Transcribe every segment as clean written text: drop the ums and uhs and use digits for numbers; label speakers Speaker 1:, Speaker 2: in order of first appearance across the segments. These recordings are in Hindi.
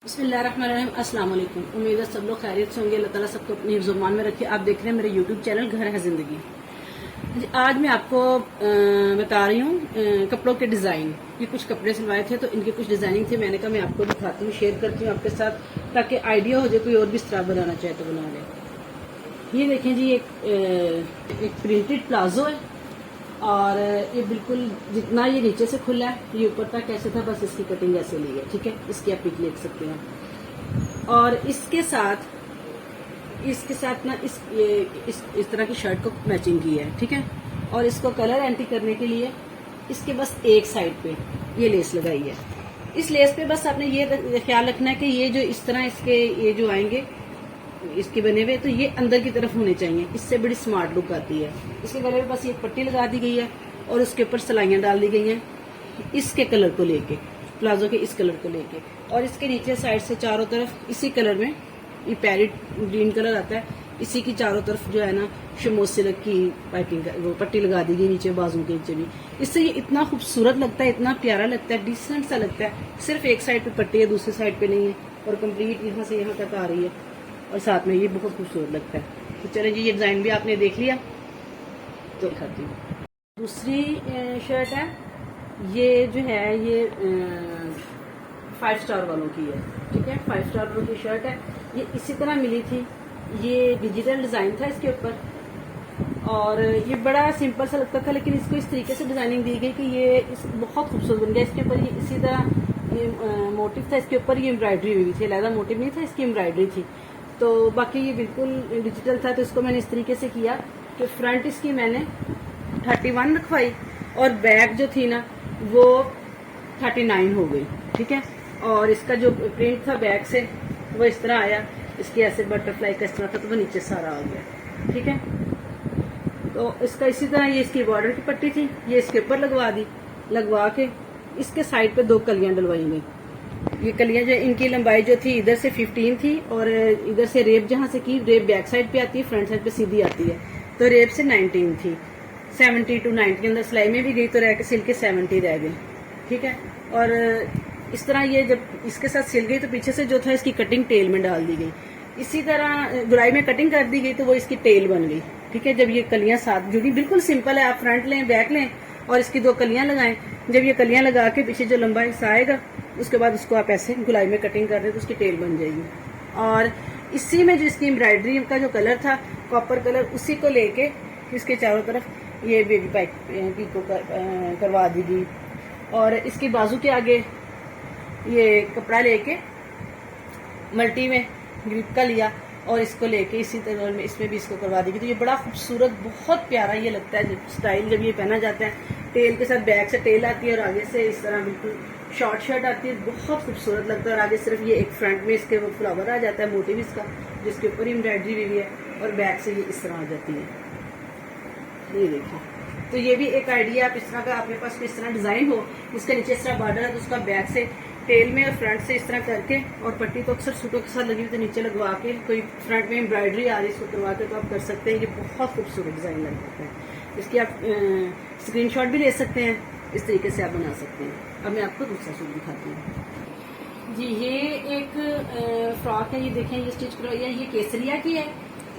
Speaker 1: बिस्मिल्लाहिर्रहमानिर्रहीम। अस्सलाम वालेकुम। उम्मीद है सब लोग खैरियत से होंगे। अल्लाह ताला सबको अपनी हिफ्ज़-ओ-मान में रखे। आप देख रहे हैं मेरे यूट्यूब चैनल घर है जिंदगी। आज मैं आपको बता रही हूँ कपड़ों के डिजाइन। ये कुछ कपड़े सिलवाए थे तो इनके कुछ डिजाइनिंग थे, मैंने कहा मैं आपको दिखाती हूँ, शेयर करती हूँ आपके साथ, ताकि आइडिया हो जाए, कोई और भी इस तरह बनाना चाहे तो बना ले। ये देखें जी, एक प्रिंटेड प्लाजो है और ये बिल्कुल जितना ये नीचे से खुला है ये ऊपर तक ऐसे था, बस इसकी कटिंग ऐसे ली है। ठीक है, इसकी आप पिक ले सकते हैं। और इसके साथ ना इस तरह की शर्ट को मैचिंग की है। ठीक है, और इसको कलर एंटी करने के लिए इसके बस एक साइड पे ये लेस लगाई है। इस लेस पे बस आपने ये ख्याल रखना है कि ये जो इस तरह इसके ये जो आएंगे इसके बने हुए, तो ये अंदर की तरफ होने चाहिए, इससे बड़ी स्मार्ट लुक आती है। इसके गले में बस एक पट्टी लगा दी गई है और उसके ऊपर सिलाइयां डाल दी गई हैं इसके कलर को लेके, प्लाजो के इस कलर को लेके। और इसके नीचे साइड से चारों तरफ इसी कलर में, ये पैरेट ग्रीन कलर आता है, इसी की चारों तरफ जो है ना शमोज सिल्क की पाइपिंग वो पट्टी लगा दी गई नीचे, बाजू के नीचे भी। इससे ये इतना खूबसूरत लगता है, इतना प्यारा लगता है, डिसेंट सा लगता है। सिर्फ एक साइड पे पट्टी है, दूसरी साइड पे नहीं है, और कंप्लीट यहाँ से यहाँ तक आ रही है, और साथ में ये बहुत खूबसूरत लगता है। तो चले जी, ये डिजाइन भी आपने देख लिया तो दिखाती हूँ। दूसरी शर्ट है, ये जो है ये 5 स्टार वालों की है। ठीक है, 5 स्टार वालों की शर्ट है। ये इसी तरह मिली थी, ये डिजिटल डिजाइन था इसके ऊपर, और ये बड़ा सिंपल सा लगता था, लेकिन इसको इस तरीके से डिजाइनिंग दी गई कि ये बहुत खूबसूरत बन गया। इसके ऊपर ये इसी तरह ये मोटिव था, इसके ऊपर ये एम्ब्रॉयडरी हुई थी, अलग मोटिव नहीं था, इसकी एम्ब्रॉयडरी थी। तो बाकी ये बिल्कुल डिजिटल था, तो इसको मैंने इस तरीके से किया कि फ्रंट इसकी मैंने 31 रखवाई और बैक जो थी ना वो 39 हो गई। ठीक है, और इसका जो प्रिंट था बैक से वो इस तरह आया, इसकी ऐसे बटरफ्लाई का इस तरह था, तो वो नीचे सारा आ गया। ठीक है, तो इसका इसी तरह ये इसकी बॉर्डर की पट्टी थी, ये इसके ऊपर लगवा दी, लगवा के इसके साइड पे 2 कलियां डलवाई गई। ये कलियां जो इनकी लंबाई जो थी इधर से 15 थी, और इधर से रेप जहां से की, रेप बैक साइड पे आती है, फ्रंट साइड पे सीधी आती है, तो रेप से 19 थी। 70 to 90 के अंदर सिलाई में भी गई, तो रह के सिल के 70 रह गई। ठीक है, और इस तरह ये जब इसके साथ सिल गई तो पीछे से जो था इसकी कटिंग टेल में डाल दी गई। इसी तरह गुलाई में कटिंग कर दी गई तो वो इसकी टेल बन गई। ठीक है, जब ये कलियां साथ जुड़ी, बिल्कुल सिंपल है, आप फ्रंट लें बैक लें और इसकी 2 कलियां लगाएं। जब ये कलियां लगा के पीछे जो लंबा हिस्सा आएगा उसके बाद उसको आप ऐसे गुलाई में कटिंग कर दें तो उसकी टेल बन जाएगी। और इसी में जो इसकी एम्ब्रॉयडरी का जो कलर था कॉपर कलर, उसी को लेके इसके चारों तरफ ये बेबी पाइप को करवा दी गई। और इसकी बाजू के आगे ये कपड़ा लेके मल्टी में ग्रिप का लिया और इसको लेके इसी तरह में इसमें भी इसको करवा दी गई। तो ये बड़ा खूबसूरत, बहुत प्यारा ये लगता है स्टाइल जब ये पहना जाता है। टेल के साथ बैक से टेल आती है और आगे से इस तरह बिल्कुल शॉर्ट शर्ट आती है, बहुत खूबसूरत लगता है। और आगे सिर्फ ये एक फ्रंट में इसके वो फ्लावर आ जाता है मोटिव इसका, जिसके ऊपर एम्ब्रॉयडरी भी है, और बैक से ये इस तरह आ जाती है। ये देखिए, तो ये भी एक आइडिया, आप इस तरह का आपके पास इस तरह डिजाइन हो, इसके नीचे इस तरह बॉर्डर है तो उसका बैक से टेल में और फ्रंट से इस तरह करके, और पट्टी तो अक्सर सूटों के साथ लगी हुई तो नीचे लगवा के, कोई फ्रंट में एम्ब्रॉयडरी आ रही है इसको करवा के, तो आप कर सकते हैं। ये बहुत खूबसूरत डिजाइन लग जाता है। इसकी आप स्क्रीनशॉट भी ले सकते हैं, इस तरीके से आप बना सकते हैं। अब मैं आपको दूसरा सूट दिखाती हूँ जी। ये एक फ्रॉक है, ये देखें, ये स्टिच करवाई है, ये केसरिया की है।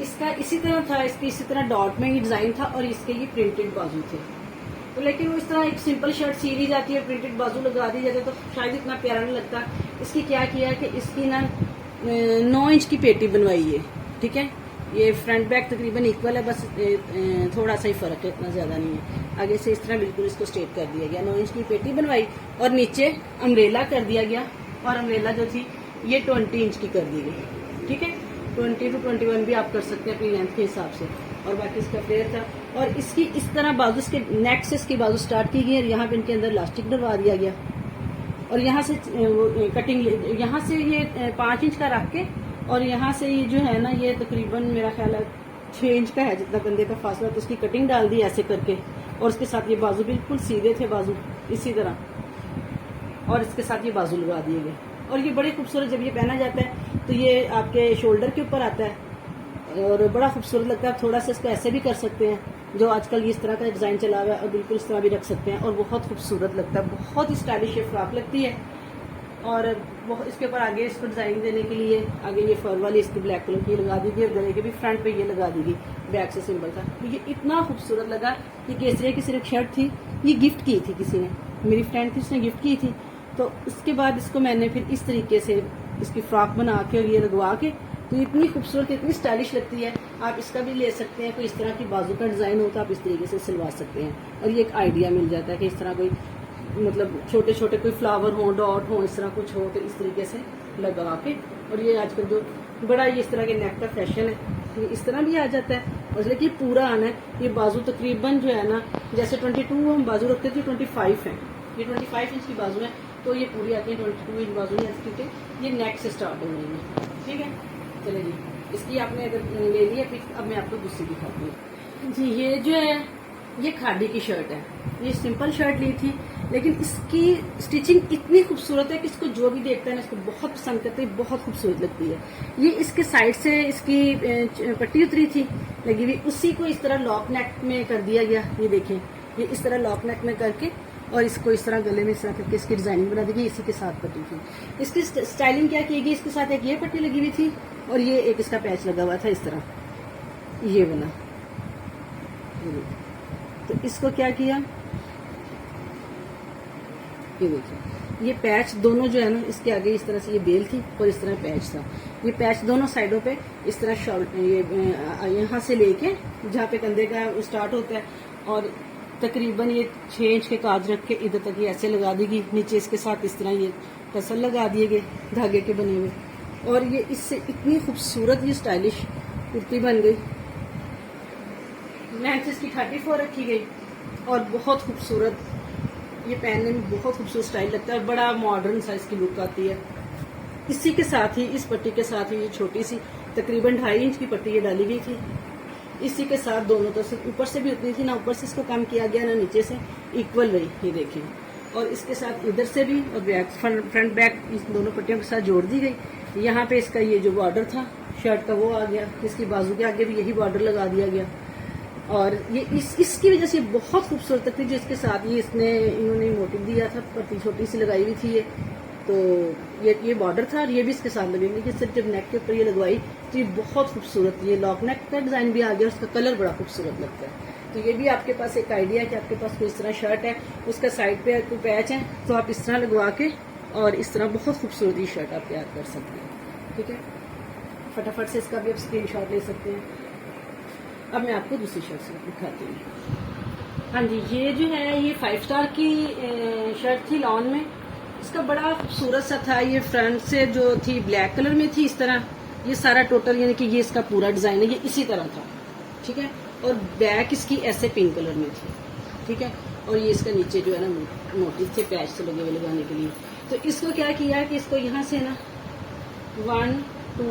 Speaker 1: इसका इसी तरह था, इसकी इसी तरह डॉट में ये डिजाइन था, और इसके ये प्रिंटेड बाजू थे। तो लेकिन वो इस तरह एक सिंपल शर्ट सी ली जाती है, प्रिंटेड बाजू लगा दी जाती है, तो शायद इतना प्यारा नहीं लगता। इसकी क्या किया कि इसकी ना 9 इंच की पेटी बनवाई है। ठीक है, ये फ्रंट बैक तकरीबन इक्वल है, बस थोड़ा सा ही फर्क है, इतना ज्यादा नहीं है। आगे से इस तरह बिल्कुल इसको स्ट्रेट कर दिया गया, 9 इंच की पेटी बनवाई, और नीचे अम्ब्रेला कर दिया गया, और अम्ब्रेला जो थी ये 20 इंच की कर दी गई। ठीक है, 20 to 21 भी आप कर सकते हैं अपनी लेंथ के हिसाब से। और बाकी इसका फ्लेयर था, और इसकी इस तरह बाजू, इसके नेक से इसकी बाजू स्टार्ट की गई, और यहाँ पे इनके अंदर इलास्टिक डलवा दिया गया, और यहाँ से कटिंग, यहाँ से ये 5 इंच का रख के, और यहाँ से ये जो है ना ये तकरीबन मेरा ख्याल है 6 इंच का है जितना कंधे का फासला, तो उसकी कटिंग डाल दी ऐसे करके, और उसके साथ ये बाजू बिल्कुल सीधे थे बाजू इसी तरह, और इसके साथ ये बाजू लगा दिए गए। और ये बड़े खूबसूरत, जब ये पहना जाता है तो ये आपके शोल्डर के ऊपर आता है और बड़ा खूबसूरत लगता है। आप थोड़ा सा इसको ऐसे भी कर सकते हैं, जो आजकल इस तरह का डिजाइन चला हुआ है, और बिल्कुल इस तरह भी रख सकते हैं, और बहुत खूबसूरत लगता है, बहुत ही स्टाइलिश फ्रॉक लगती है। और इसके ऊपर आगे इसको डिजाइन देने के लिए आगे ये फर वाली इसकी ब्लैक कलर की लगा दी गई और गले के भी फ्रंट पे ये लगा दी गई, बैक से सिंबल था। तो ये इतना खूबसूरत लगा। ये केसरिया की सिर्फ शर्ट थी, ये गिफ्ट की थी किसी ने, मेरी फ्रेंड थी उसने गिफ्ट की थी। तो उसके बाद इसको मैंने फिर इस तरीके से इसकी फ्रॉक बना के और ये लगवा के, तो इतनी खूबसूरत इतनी स्टाइलिश लगती है। आप इसका भी ले सकते हैं, कोई इस तरह की बाजू का डिजाइन हो तो आप इस तरीके से सिलवा सकते हैं। और ये एक आइडिया मिल जाता है कि इस तरह कोई मतलब छोटे छोटे कोई फ्लावर हो, डॉट हो, इस तरह कुछ हो तो इस तरीके से लगा के। और ये आजकल जो बड़ा ये इस तरह के नेक का फैशन है, ये इस तरह भी आ जाता है। और लेकिन पूरा आना है, ये बाजू तकरीबन जो है ना, जैसे 22 हम बाजू रखते थे, 25 है, ये 25 इंच की बाजू है। तो ये पूरी आती है 22 इंच बाजू है, क्योंकि ये नेक से स्टार्ट हो रही है। ठीक है, चलिए जी, इसकी आपने अगर ले लिया फिर अब मैं आपको दूसरी दिखाती हूँ जी। ये जो है ये खादी की शर्ट है, ये सिंपल शर्ट ली थी, लेकिन इसकी स्टिचिंग इतनी खूबसूरत है कि इसको जो भी देखता है ना इसको बहुत पसंद करते हैं, बहुत खूबसूरत लगती है। ये इसके साइड से इसकी पट्टी उतरी थी लगी हुई, उसी को इस तरह लॉक नेक में कर दिया गया। ये देखें, ये इस तरह लॉक नेक में करके और इसको इस तरह गले में इस तरह करके इसकी डिजाइनिंग बना दी गई। इसी के साथ पट्टी थी, इसकी स्टाइलिंग क्या की गई, इसके साथ एक ये पट्टी लगी हुई थी और ये एक इसका पैच लगा हुआ था इस तरह, ये बना। तो इसको क्या किया, ये देखिए, ये पैच दोनों जो है ना इसके आगे इस तरह से ये बेल थी और इस तरह पैच था। ये पैच दोनों साइडों पे इस तरह शॉर्ट ये यहाँ से लेके जहाँ पे कंधे का स्टार्ट होता है और तकरीबन ये 6 इंच के काज रख के इधर तक ये ऐसे लगा दी गई। नीचे इसके साथ इस तरह ये टसल लगा दिए गए धागे के बने हुए, और ये इससे इतनी खूबसूरत ये स्टाइलिश कुर्ती बन गई। लेंथ इसकी 34 रखी गई और बहुत खूबसूरत, ये पहनने में बहुत खूबसूरत स्टाइल लगता है और बड़ा मॉडर्न सा इसकी लुक आती है। इसी के साथ ही इस पट्टी के साथ ही ये छोटी सी तकरीबन 2.5 इंच की पट्टी ये डाली गई थी। इसी के साथ दोनों तरफ से ऊपर से भी उतनी थी ना, ऊपर से इसको कम किया गया ना नीचे से, इक्वल रही, ये देखिए। और इसके साथ इधर से भी और बैक फ्रंट बैक इस दोनों पट्टियों के साथ जोड़ दी गई। यहाँ पे इसका ये जो बॉर्डर था शर्ट का वो आ गया, इसकी बाजू के आगे भी यही बॉर्डर लगा दिया गया। और ये इसकी वजह से बहुत खूबसूरत थी। जो इसके साथ ये इन्होंने मोटिव दिया था, पट्टी छोटी सी लगाई हुई थी ये, तो ये बॉर्डर था और ये भी इसके साथ लगेंगे कि सिर्फ जब नेक के ऊपर ये लगवाई तो ये बहुत खूबसूरत, ये लॉक नेक का डिजाइन भी आ गया, उसका कलर बड़ा खूबसूरत लगता है। तो ये भी आपके पास एक आइडिया है कि आपके पास कोई इस तरह शर्ट है, उसका साइड पे कोई पैच है, तो आप इस तरह लगवा के और इस तरह बहुत खूबसूरत ये शर्ट आप तैयार कर सकते हैं। ठीक है, फटाफट से इसका भी आप स्क्रीनशॉट ले सकते हैं। अब मैं आपको दूसरी शर्ट से दिखाती हूँ। हाँ जी, ये जो है ये 5 स्टार की शर्ट थी लॉन में, इसका बड़ा खूबसूरत सा था। ये फ्रंट से जो थी ब्लैक कलर में थी इस तरह, ये सारा टोटल यानी कि ये इसका पूरा डिजाइन है, ये इसी तरह था। ठीक है, और बैक इसकी ऐसे पिंक कलर में थी। ठीक है, और ये इसका नीचे जो है ना मोटिव थे पैच से लगे हुए लगाने के लिए। तो इसको क्या किया है कि इसको यहाँ से ना 1 2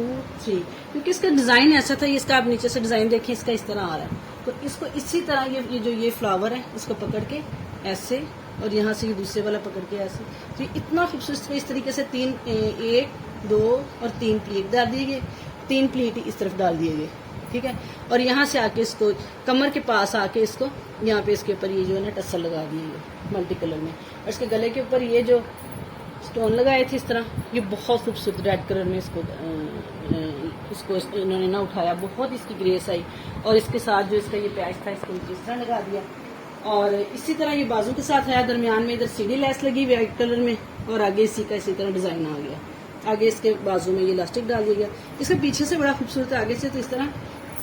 Speaker 1: 3, क्योंकि इसका डिजाइन ऐसा था, इसका आप नीचे से डिजाइन देखें, इसका इस तरह आ रहा है। तो इसको इसी तरह ये जो ये फ्लावर है इसको पकड़ के ऐसे और यहाँ से ये दूसरे वाला पकड़ के ऐसे, तो ये इतना खूबसूरत इस तरीके से 3 1 2 और 3 प्लीट डाल दिए गए, 3 प्लीट इस तरफ डाल दिए गए। ठीक है, और यहाँ से आके इसको कमर के पास आके इसको यहाँ पे इसके ऊपर ये जो है ना टसल लगा दिए गए मल्टी कलर में, और इसके गले के ऊपर ये जो स्टोन लगाए थे इस तरह, ये बहुत खूबसूरत रेड कलर में इसको इन्होंने ना उठाया, बहुत इसकी ग्रेस आई। और इसके साथ जो इसका ये पैच था इसको इस तरह लगा दिया, और इसी तरह ये बाजू के साथ आया, दरमियान में इधर सीढ़ी लेस लगी वाइट कलर में, और आगे इसी का इसी तरह डिजाइन आ गया। आगे इसके बाजू में ये इलास्टिक डाल दिया गया। इसका पीछे से बड़ा खूबसूरत है, आगे से तो इस तरह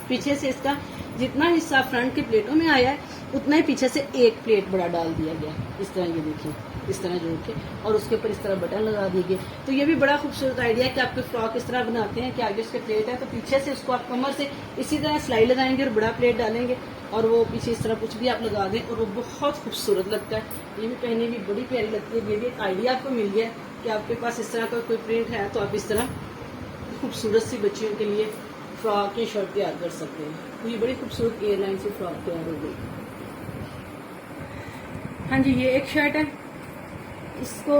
Speaker 1: पीछे से इसका जितना हिस्सा फ्रंट के प्लेटों में आया है उतना ही पीछे से एक प्लेट बड़ा डाल दिया गया इस तरह, ये देखिए इस तरह जोड़ के, और उसके ऊपर इस तरह बटन लगा दिए गए। तो ये भी बड़ा खूबसूरत आइडिया है कि आपके फ्रॉक इस तरह बनाते हैं कि आगे उसके प्लेट है तो पीछे से उसको आप कमर से इसी तरह सिलाई लगाएंगे और बड़ा प्लेट डालेंगे और वो पीछे इस तरह कुछ भी आप लगा दें और वो बहुत खूबसूरत लगता है। ये भी पहनने भी बड़ी प्यारी लगती है। ये भी एक आइडिया आपको मिल गया कि आपके पास इस तरह का कोई प्रिंट है तो आप इस तरह खूबसूरत सी बच्चियों के लिए फ्रॉक या शर्ट तैयार कर सकते हैं। तो ये बड़ी खूबसूरत एयरलाइन से फ्रॉक तैयार हो गई। हाँ जी, ये एक शर्ट है, इसको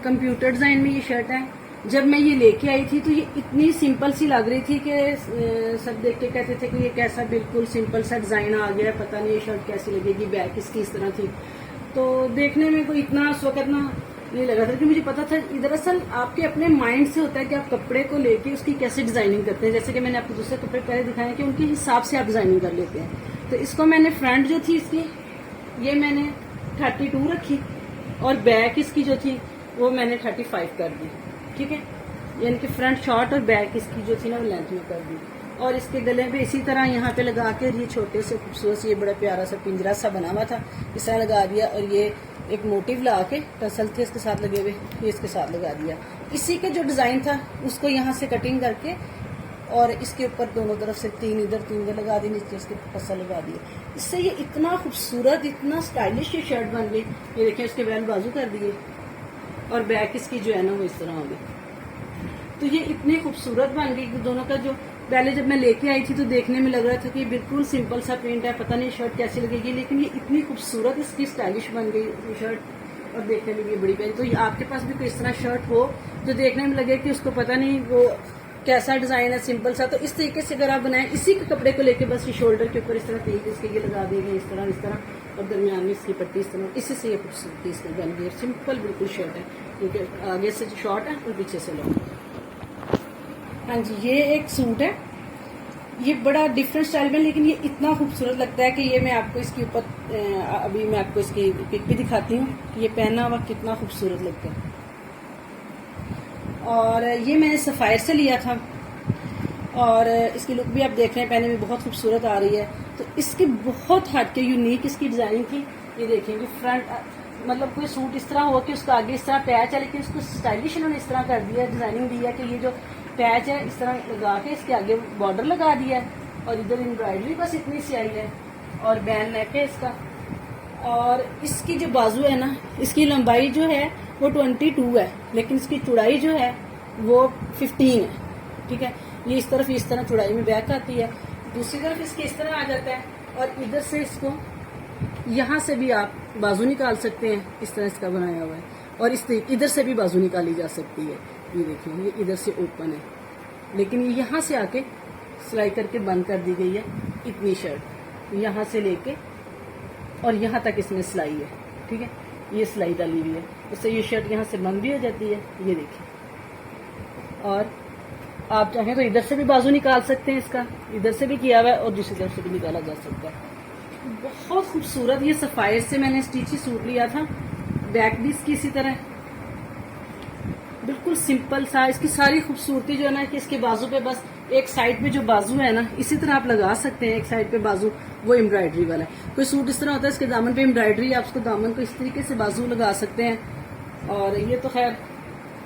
Speaker 1: कंप्यूटर डिजाइन में ये शर्ट है। जब मैं ये लेके आई थी तो ये इतनी सिंपल सी लग रही थी कि सब देख के कहते थे कि ये कैसा बिल्कुल सिंपल सा डिजाइन आ गया, पता नहीं ये शर्ट कैसी लगेगी। बैक इसकी इस तरह थी, तो देखने में कोई इतना उस वक्त ना नहीं लगा था, क्योंकि मुझे पता था दरअसल आपके अपने माइंड से होता है कि आप कपड़े को लेके उसकी कैसे डिजाइनिंग करते हैं। जैसे कि मैंने आपको दूसरे कपड़े पहले दिखाए कि उनके हिसाब से आप डिजाइनिंग कर लेते हैं। तो इसको मैंने फ्रंट जो थी इसकी ये मैंने 32 रखी और बैक इसकी जो थी वो मैंने 35 कर दी। ठीक है, यानी कि फ्रंट शॉर्ट और बैक इसकी जो थी ना वो लेंथ में कर दी। और इसके गले पे इसी तरह यहाँ पे लगा के ये छोटे से खूबसूरत ये बड़ा प्यारा सा पिंजरा सा बना हुआ था, इस तरह लगा दिया। और ये एक मोटिव ला के टसल थे इसके साथ लगे हुए, ये इसके साथ लगा दिया। इसी के जो डिजाइन था उसको यहाँ से कटिंग करके और इसके ऊपर दोनों तरफ से 3 इधर लगा दी, नीचे इसके टसल लगा दिए। इससे ये इतना खूबसूरत, इतना स्टाइलिश ये शर्ट बन गई। ये देखिए इसके बैल बाजू कर दिए और बैक इसकी जो है ना वो इस तरह हो गई। तो ये इतनी खूबसूरत बन गई दोनों का। जो पहले जब मैं लेके आई थी तो देखने में लग रहा था कि बिल्कुल सिंपल सा प्रिंट है, पता नहीं शर्ट कैसी लगेगी, लेकिन ये इतनी खूबसूरत इसकी स्टाइलिश बन गई शर्ट और देखने में भी बड़ी प्यारी। तो ये आपके पास भी कोई इस तरह शर्ट हो जो देखने में लगे कि उसको पता नहीं वो कैसा डिजाइन है, सिंपल सा, तो इस तरीके से अगर आप बनाएं इसी के कपड़े को लेके बस ये शोल्डर के ऊपर इस तरह तीर इसके ये लगा देंगे इस तरह और दरमियान में इसकी पट्टी इस तरह, इससे से ये खूबसूरती इसकी बन गई। सिंपल बिल्कुल शर्ट है, क्योंकि आगे से शॉर्ट है और पीछे से लॉन्ग। हाँ जी, ये एक सूट है, ये बड़ा डिफरेंट स्टाइल में, लेकिन ये इतना खूबसूरत लगता है कि ये मैं आपको इसके ऊपर अभी मैं आपको इसकी पिक भी दिखाती हूँ कि ये पहना हुआ कितना खूबसूरत लगता है। और ये मैंने सफायर से लिया था और इसकी लुक भी आप देख रहे हैं, पहने में बहुत खूबसूरत आ रही है। तो इसकी बहुत हटके यूनिक इसकी डिजाइनिंग थी। ये देखें कि फ्रंट मतलब कोई सूट इस तरह हो कि उसका आगे इस तरह पैच है, लेकिन उसको स्टाइलिश इन्होंने इस तरह कर दिया, डिजाइनिंग दी है कि ये जो पैच है इस तरह लगा के इसके आगे बॉर्डर लगा दिया है और इधर एम्ब्रॉयडरी बस इतनी सी आई है और बैन नेक है इसका। और इसकी जो बाजू है ना, इसकी लंबाई जो है वो 22 है, लेकिन इसकी चौड़ाई जो है वो 15 है। ठीक है, ये इस तरह चौड़ाई में बैक आती है, दूसरी तरफ इसके इस तरह आ जाता है और इधर से इसको यहाँ से भी आप बाजू निकाल सकते हैं, इस तरह इसका बनाया हुआ है। और इस इधर से भी बाजू निकाली जा सकती है। ये देखिए ये इधर से ओपन है, लेकिन ये यहाँ से आके सिलाई करके बंद कर दी गई है। इतनी शर्ट यहाँ से लेके और यहाँ तक इसमें सिलाई है। ठीक है, ये सिलाई डाली हुई है, उससे ये शर्ट यहाँ से बंद भी हो जाती है। ये देखिए, और आप चाहें तो इधर से भी बाजू निकाल सकते हैं, इसका इधर से भी किया हुआ है और दूसरी तरफ से भी निकाला जा सकता है। बहुत खूबसूरत ये सफायर से मैंने स्टिची सूट लिया था, बैक भी इसकी इसी तरह बिल्कुल सिंपल सा। इसकी सारी खूबसूरती जो है ना कि इसके बाजू पे बस एक साइड पे जो बाजू है ना इसी तरह आप लगा सकते हैं, एक साइड पे बाजू वो एम्ब्रॉयडरी वाला है। कोई सूट इस तरह होता है इसके दामन पे एम्ब्रॉयडरी, आप उसको दामन को इस तरीके से बाजू लगा सकते हैं। और ये तो खैर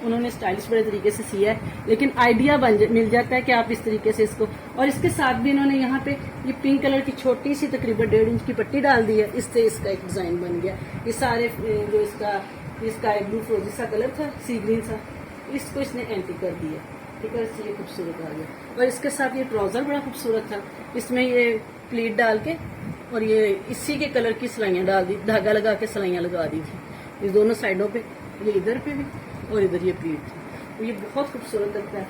Speaker 1: उन्होंने स्टाइलिश बड़े तरीके से सिया है, लेकिन आइडिया मिल जाता है कि आप इस तरीके से इसको। और इसके साथ भी इन्होंने यहाँ पे ये पिंक कलर की छोटी सी तकरीबन 1.5 इंच की पट्टी डाल दी है, इससे इसका एक डिजाइन बन गया। ये सारे जो इसका एक ब्लू फ्रोजी सा कलर था, सी ग्रीन सा, इसको इसने एंटी कर दिया। ठीक है, इससे ये खूबसूरत आ गया। और इसके साथ ये ट्राउजर बड़ा खूबसूरत था, इसमें ये प्लीट डाल के और ये इसी के कलर की सिलाइयाँ डाल दी, धागा लगा के सिलाइयाँ लगा दी थी इस दोनों साइडों पे, ये इधर पे भी और इधर ये प्लीट थी। तो ये बहुत खूबसूरत लगता है।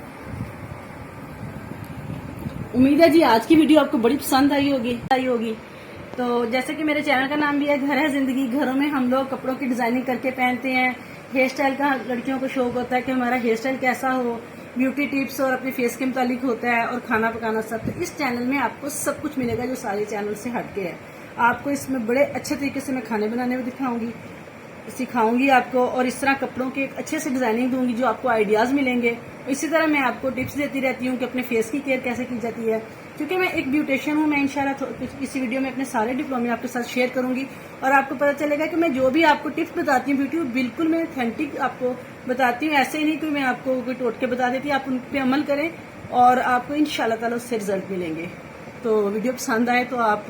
Speaker 1: उम्मीद है जी आज की वीडियो आपको बड़ी पसंद आई होगी। तो जैसे कि मेरे चैनल का नाम भी है घर है जिंदगी, घरों में हम लोग कपड़ों की डिजाइनिंग करके पहनते हैं। हेयर स्टाइल का लड़कियों को शौक होता है कि हमारा हेयर स्टाइल कैसा हो, ब्यूटी टिप्स और अपने फेस के मुतालिक होता है, और खाना पकाना सब। तो इस चैनल में आपको सब कुछ मिलेगा जो सारे चैनल से हटके है। आपको इसमें बड़े अच्छे तरीके से मैं खाने बनाने में दिखाऊंगी, सिखाऊंगी आपको, और इस तरह कपड़ों की एक अच्छे से डिजाइनिंग दूंगी जो आपको आइडियाज मिलेंगे। इसी तरह मैं आपको टिप्स देती रहती हूँ कि अपने फेस की केयर कैसे की जाती है, क्योंकि मैं एक ब्यूटिशियन हूँ। मैं इंशाल्लाह इसी वीडियो में अपने सारे डिप्लोमे आपके साथ शेयर करूंगी और आपको पता चलेगा कि मैं जो भी आपको टिप्स बताती हूँ ब्यूटी, बिल्कुल मैं ऑथेंटिक आपको बताती हूँ। ऐसे ही नहीं कि मैं आपको कोई टोटके बता देती, आप उन पर अमल करें और आपको इंशाल्लाह ताला उससे रिजल्ट मिलेंगे। तो वीडियो पसंद आए तो आप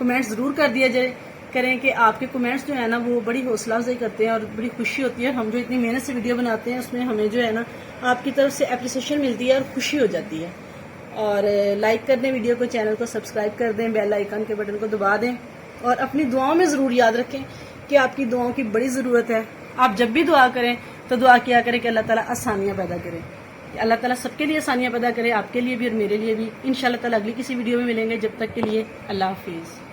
Speaker 1: कमेंट्स जरूर कर दिया करें कि आपके कमेंट्स जो है ना वो बड़ी हौसला अफजाई करते हैं और बड़ी खुशी होती है। हम जो इतनी मेहनत से वीडियो बनाते हैं उसमें हमें जो है ना आपकी तरफ से एप्रिसिएशन मिलती है और खुशी हो जाती है। और लाइक कर दें वीडियो को, चैनल को सब्सक्राइब कर दें, बेल आइकन के बटन को दबा दें और अपनी दुआओं में ज़रूर याद रखें कि आपकी दुआओं की बड़ी ज़रूरत है। आप जब भी दुआ करें तो दुआ किया करें कि अल्लाह ताला आसानियाँ पैदा करे, अल्लाह ताला सबके लिए आसानियाँ पैदा करे, आपके लिए भी और मेरे लिए भी। इंशाल्लाह ताला अगली किसी वीडियो में मिलेंगे, जब तक के लिए अल्लाह हाफिज़।